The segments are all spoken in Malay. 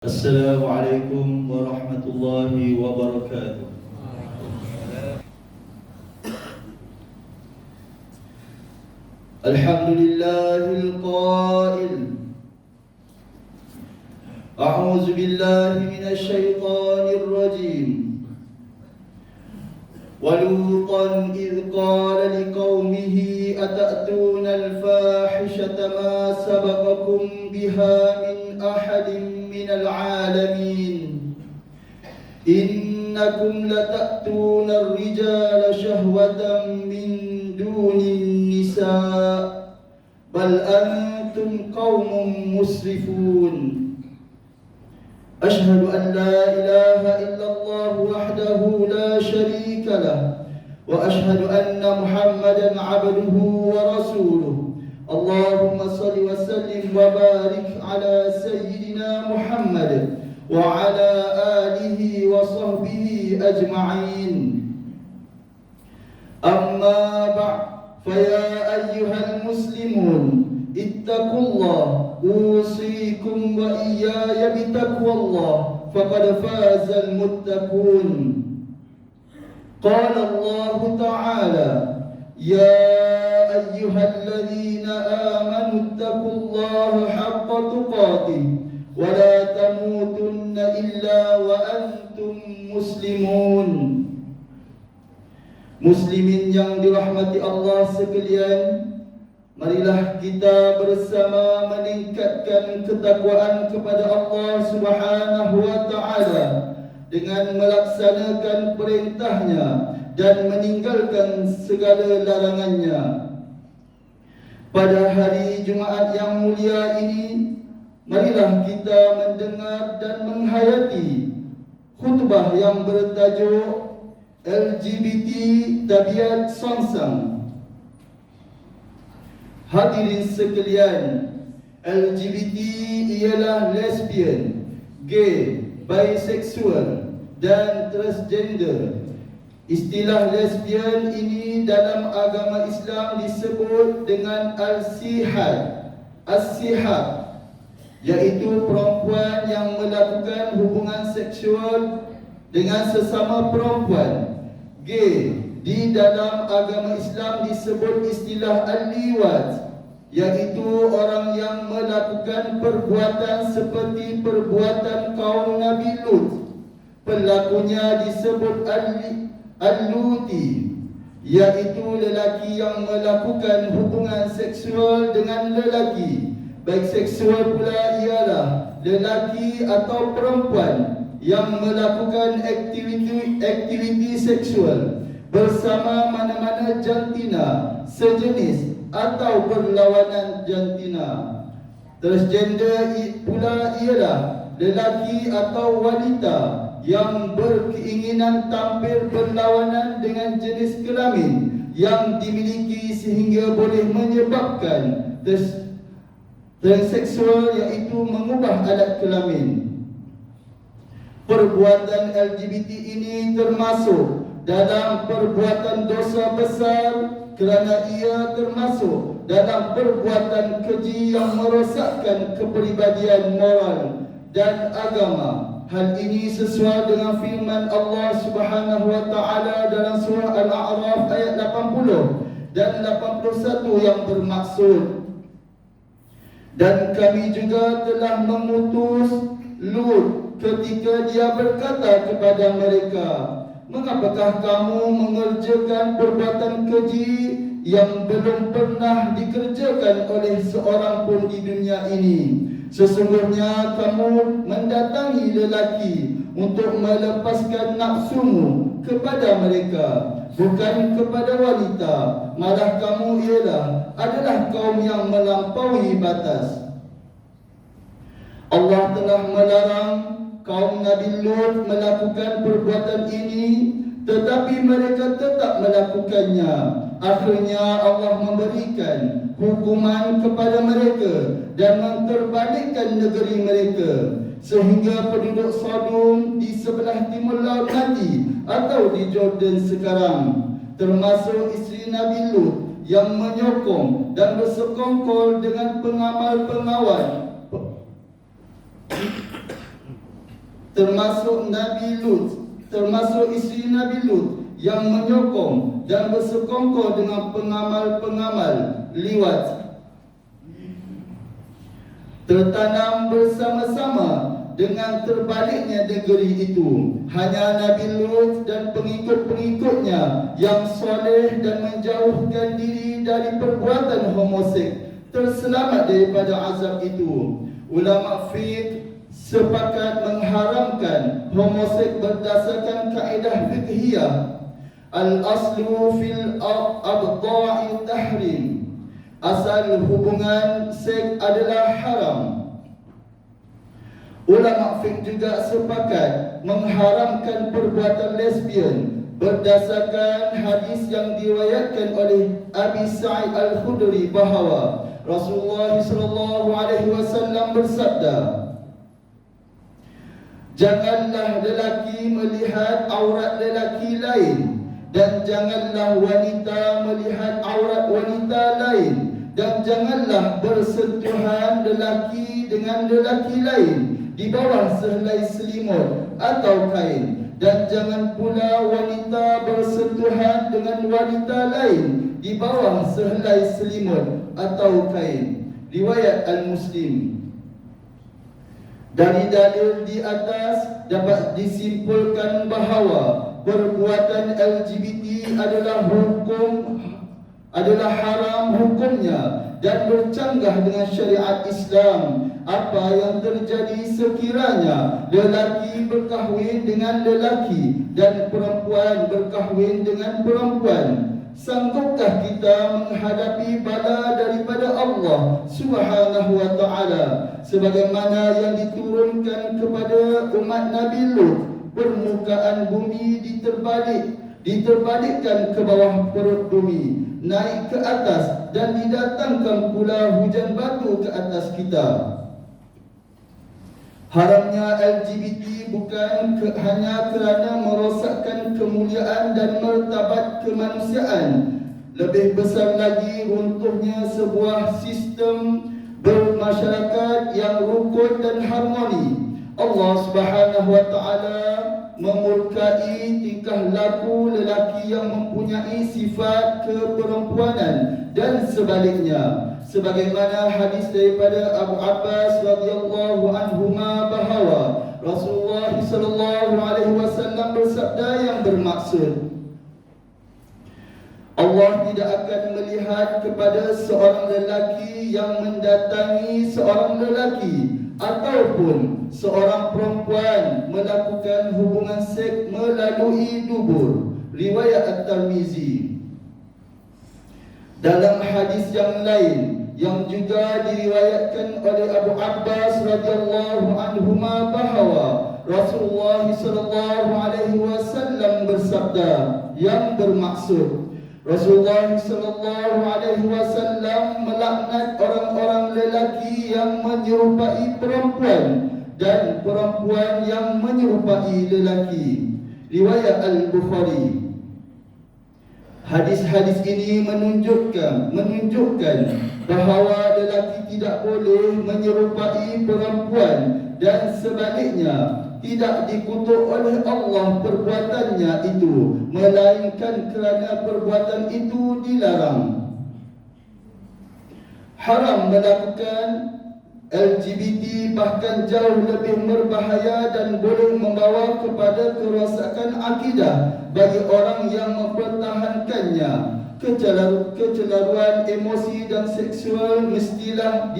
السلام عليكم ورحمة الله وبركاته. الحمد لله القائل: أعوذ بالله من الشيطان الرجيم. ولوطا إذ قال لقومه أتأتون الفاحشة ما سبقكم بها من أحد من العالمين إنكم لتأتون الرجال شهوة من دون النساء بل أنتم قوم مسرفون أشهد أن لا إله إلا الله وحده لا شريك له وأشهد أن محمدا عبده ورسوله اللهم صل وسلم وبارك على سيدنا محمد وعلى آله وصحبه أجمعين. أما بعد، فيا أيها المسلمون اتقوا الله، أوصيكم وإياي بتقوى الله فقد فاز المتقون. قال الله تعالى: يا أيها الذين آمنوا اتقوا الله حق تقاته ولا تموتن إلا وأنتم مسلمون. Muslimin yang dirahmati Allah sekalian, marilah kita bersama meningkatkan ketakwaan kepada Allah Subhanahu wa taala dengan melaksanakan perintahnya dan meninggalkan segala larangannya. Pada hari Jumaat yang mulia ini, marilah kita mendengar dan menghayati khutbah yang bertajuk LGBT Tabiat Songsang. Hadirin sekalian, LGBT ialah lesbian, gay, bisexual dan transgender. Istilah lesbian ini dalam agama Islam disebut dengan as-sihad, iaitu perempuan yang melakukan hubungan seksual dengan sesama perempuan. Gay di dalam agama Islam disebut istilah al-liwat, iaitu orang yang melakukan perbuatan seperti perbuatan kaum Nabi Lut. Pelakunya disebut al-luti, iaitu lelaki yang melakukan hubungan seksual dengan lelaki. Baik seksual pula ialah lelaki atau perempuan yang melakukan aktiviti seksual bersama mana-mana jantina sejenis atau berlawanan jantina. Transgender pula ialah lelaki atau wanita yang berkeinginan tampil berlawanan dengan jenis kelamin yang dimiliki sehingga boleh menyebabkan transseksual, iaitu mengubah alat kelamin. Perbuatan LGBT ini termasuk dalam perbuatan dosa besar kerana ia termasuk dalam perbuatan keji yang merosakkan kepribadian moral dan agama. Hal ini sesuai dengan firman Allah Subhanahu wa taala dalam surah Al-A'raf ayat 80 dan 81 yang bermaksud: dan kami juga telah mengutus Lut ketika dia berkata kepada mereka, mengapakah kamu mengerjakan perbuatan keji yang belum pernah dikerjakan oleh seorang pun di dunia ini? Sesungguhnya kamu mendatangi lelaki untuk melepaskan nafsumu kepada mereka, bukan kepada wanita. Malah kamu adalah kaum yang melampaui batas. Allah telah melarang kaum Nabi Lut melakukan perbuatan ini, tetapi mereka tetap melakukannya. Akhirnya Allah memberikan hukuman kepada mereka dan menterbalikkan negeri mereka, sehingga penduduk Sodom di sebelah timur laut nanti atau di Jordan sekarang, termasuk isteri Nabi Lut yang menyokong dan bersekongkol dengan pengamal-pengawal termasuk isteri Nabi Lut yang menyokong dan bersekongkol dengan pengamal-pengamal liwat, tertanam bersama-sama dengan terbaliknya negeri itu. Hanya Nabi Lut dan pengikut-pengikutnya yang soleh dan menjauhkan diri dari perbuatan homoseks terselamat daripada azab itu. Ulama fiqh sepakat mengharamkan homoseks berdasarkan kaedah fiqhiyah al-aslu fil abda'i tahrim. Asal hubungan seks adalah haram. Ulama fiqh juga sepakat mengharamkan perbuatan lesbian berdasarkan hadis yang diriwayatkan oleh Abi Sa'id Al-Khudri bahawa Rasulullah SAW bersabda, "Janganlah lelaki melihat aurat lelaki lain, dan janganlah wanita melihat aurat wanita lain, dan janganlah bersentuhan lelaki dengan lelaki lain di bawah sehelai selimut atau kain, dan jangan pula wanita bersentuhan dengan wanita lain di bawah sehelai selimut atau kain." Riwayat Al-Muslim. Dari dalil di atas dapat disimpulkan bahawa perbuatan LGBT adalah haram hukumnya dan bercanggah dengan syariat Islam. Apa yang terjadi sekiranya lelaki berkahwin dengan lelaki dan perempuan berkahwin dengan perempuan? Sanggupkah kita menghadapi bala daripada Allah Subhanahu wa ta'ala sebagaimana yang diturunkan kepada umat Nabi Lut? Permukaan bumi diterbalikkan ke bawah perut bumi, naik ke atas, dan didatangkan pula hujan batu ke atas kita. Haramnya LGBT bukan hanya kerana merosakkan kemuliaan dan martabat kemanusiaan. Lebih besar lagi runtuhnya sebuah sistem bermasyarakat yang rukun dan harmoni. Allah Subhanahu wa ta'ala memurkai tingkah laku lelaki yang mempunyai sifat keperempuanan dan sebaliknya. Sebagaimana hadis daripada Abu Abbas radhiyallahu anhuma bahawa Rasulullah sallallahu alaihi wasallam bersabda yang bermaksud, Allah tidak akan melihat kepada seorang lelaki yang mendatangi seorang lelaki ataupun seorang perempuan melakukan hubungan seks melalui dubur. Riwayat At-Tirmizi. Dalam hadis yang lain yang juga diriwayatkan oleh Abu Abbas radhiyallahu anhuma bahawa Rasulullah sallallahu alaihi wasallam bersabda yang bermaksud, Rasulullah sallallahu alaihi wasallam melaknat orang-orang lelaki yang menyerupai perempuan dan perempuan yang menyerupai lelaki. Riwayat Al-Bukhari. Hadis-hadis ini menunjukkan bahawa lelaki tidak boleh menyerupai perempuan dan sebaliknya tidak dikutuk oleh Allah perbuatannya itu, melainkan kerana perbuatan itu dilarang. Haram melakukan LGBT bahkan jauh lebih berbahaya dan boleh membawa kepada kerosakan akidah bagi orang yang mempertahankannya. Kecelaruan emosi dan seksual mestilah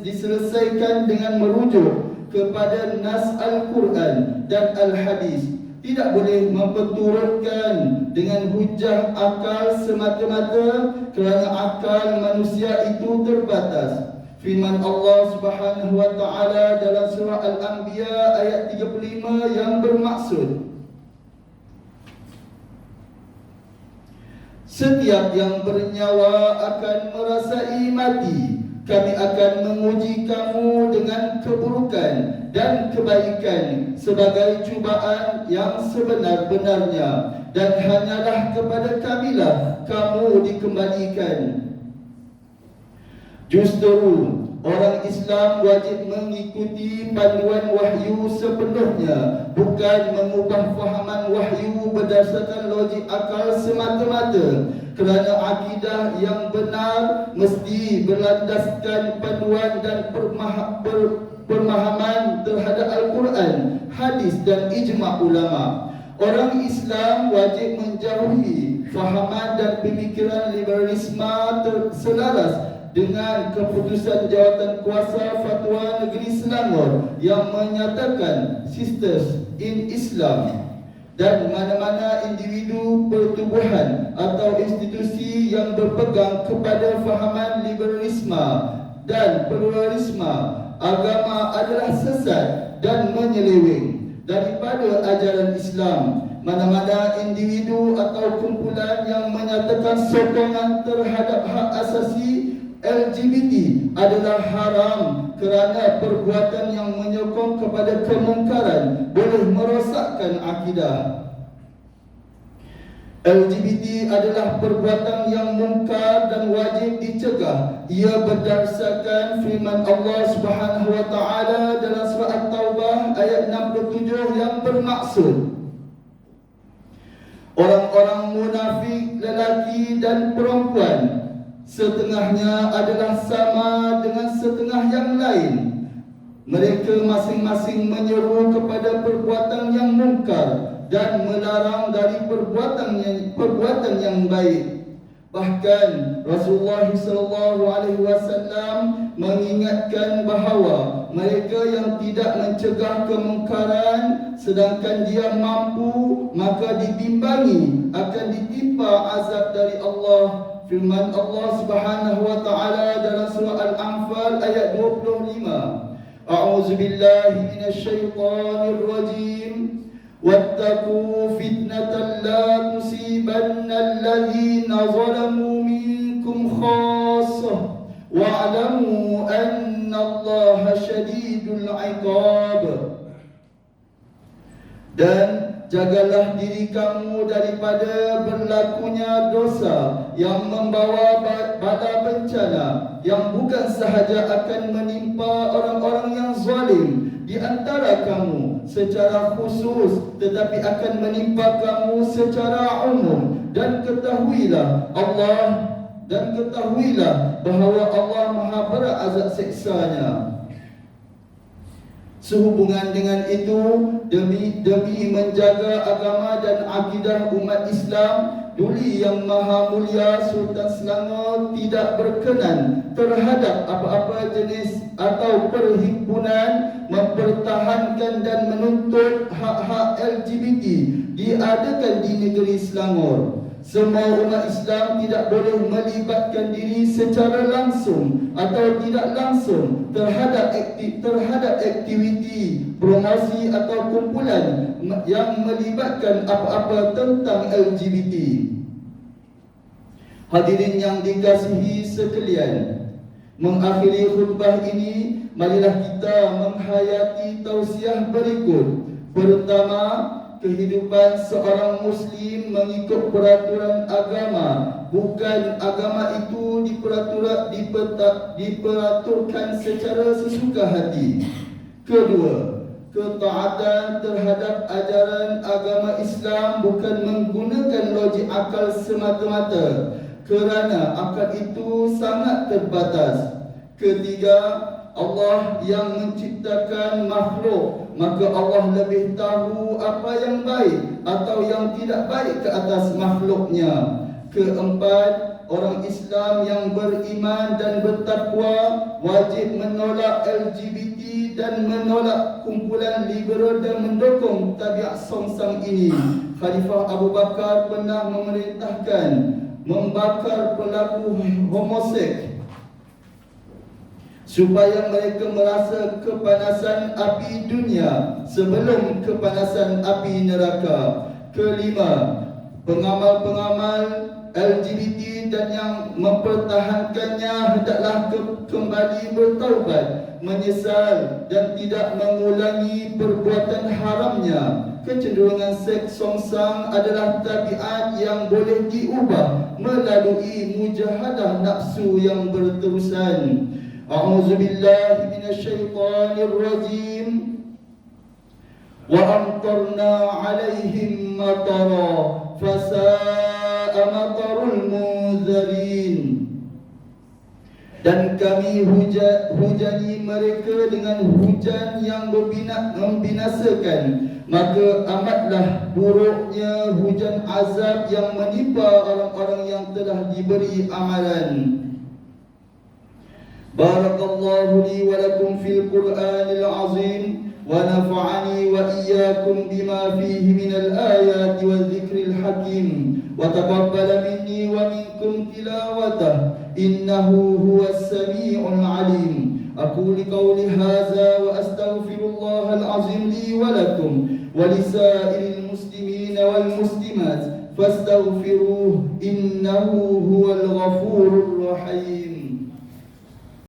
diselesaikan dengan merujuk kepada nas Al-Quran dan Al-Hadis. Tidak boleh memperturutkan dengan hujah akal semata-mata kerana akal manusia itu terbatas. Firman Allah Subhanahu wa ta'ala dalam surah Al-Anbiya ayat 35 yang bermaksud, setiap yang bernyawa akan merasai mati. Kami akan menguji kamu dengan keburukan dan kebaikan sebagai cubaan yang sebenar-benarnya, dan hanyalah kepada kamilah kamu dikembalikan. Justru orang Islam wajib mengikuti panduan wahyu sepenuhnya sepenuhnya, bukan mengubah fahaman wahyu berdasarkan logik akal semata-mata. Kerana akidah yang benar mesti berlandaskan panduan dan pemahaman terhadap Al-Quran, hadis dan ijma' ulama. Orang Islam wajib menjauhi fahaman dan pemikiran liberalisme selaras dengan keputusan Jawatan Kuasa Fatwa Negeri Selangor yang menyatakan Sisters in Islam, dan mana-mana individu, pertubuhan atau institusi yang berpegang kepada fahaman liberalisme dan pluralisme agama adalah sesat dan menyeleweng daripada ajaran Islam. Mana-mana individu atau kumpulan yang menyatakan sokongan terhadap hak asasi LGBT adalah haram kerana perbuatan yang menyokong kepada kemungkaran boleh merosakkan akidah. LGBT adalah perbuatan yang mungkar dan wajib dicegah. Ia berdasarkan firman Allah Subhanahu wa taala dalam surah At-Taubah ayat 67 yang bermaksud, orang-orang munafik lelaki dan perempuan setengahnya adalah sama dengan setengah yang lain. Mereka masing-masing menyeru kepada perbuatan yang mungkar dan melarang dari perbuatan yang baik. Bahkan Rasulullah SAW mengingatkan bahawa mereka yang tidak mencegah kemungkaran sedangkan dia mampu, maka dibimbangi akan ditimpa azab dari Allah. Firman Allah Subhanahu wa taala dalam surah Al-Anfal ayat 25. A'udzu billahi minasyaitonir rajim. واتقوا فتنة لا تصيبن الذين ظلموا منكم خاصة واعلموا أن الله شديد العقاب. Dan jagalah diri kamu daripada berlakunya dosa yang membawa bala bencana yang bukan sahaja akan menimpa orang-orang yang zalim di antara kamu secara khusus, tetapi akan menimpa kamu secara umum. Dan ketahuilah bahawa Allah Maha berat azab siksanya. Sehubungan dengan itu, demi menjaga agama dan akidah umat Islam, Duli Yang Maha Mulia Sultan Selangor tidak berkenan terhadap apa-apa jenis atau perhimpunan mempertahankan dan menuntut hak-hak LGBT diadakan di negeri Selangor. Semua umat Islam tidak boleh melibatkan diri secara langsung atau tidak langsung terhadap aktiviti, promosi atau kumpulan yang melibatkan apa-apa tentang LGBT. Hadirin yang dikasihi sekalian, mengakhiri khutbah ini, marilah kita menghayati tausiah berikut. Pertama, kehidupan seorang Muslim mengikut peraturan agama, bukan agama itu diperaturkan secara sesuka hati. Kedua, ketaatan terhadap ajaran agama Islam bukan menggunakan logik akal semata-mata, kerana akal itu sangat terbatas. Ketiga, Allah yang menciptakan makhluk, maka Allah lebih tahu apa yang baik atau yang tidak baik ke atas makhluknya. Keempat, orang Islam yang beriman dan bertakwa wajib menolak LGBT dan menolak kumpulan liberal dan mendukung tabiat songsang ini. Khalifah Abu Bakar pernah memerintahkan membakar pelaku homoseks supaya mereka merasa kepanasan api dunia sebelum kepanasan api neraka. Kelima, pengamal-pengamal LGBT dan yang mempertahankannya hendaklah kembali bertaubat, menyesal dan tidak mengulangi perbuatan haramnya. Kecenderungan seks songsang adalah tabiat yang boleh diubah melalui mujahadah nafsu yang berterusan. A'udzu billahi minasyaitonir rajim. وأمطرنا عليهم مطرا فساء مطر المنذرين. Dan kami hujani mereka dengan hujan yang membinasakan, maka amatlah buruknya hujan azab yang menimpa orang-orang yang telah diberi amalan. Barakallahu li wa lakum fil Qur'anil azim wa nafa'ani wa iyyakum bima fihi minal ayati wa dzikril hakim wa taqabbala minni wa minkum tilawatah innahu huwas sami'ul alim. Aqulu qawli hadza wa astaghfirullahal azim li wa lakum wa lisairil muslimina wal muslimat fastaghfiruhu innahu huwal ghafurur rahim.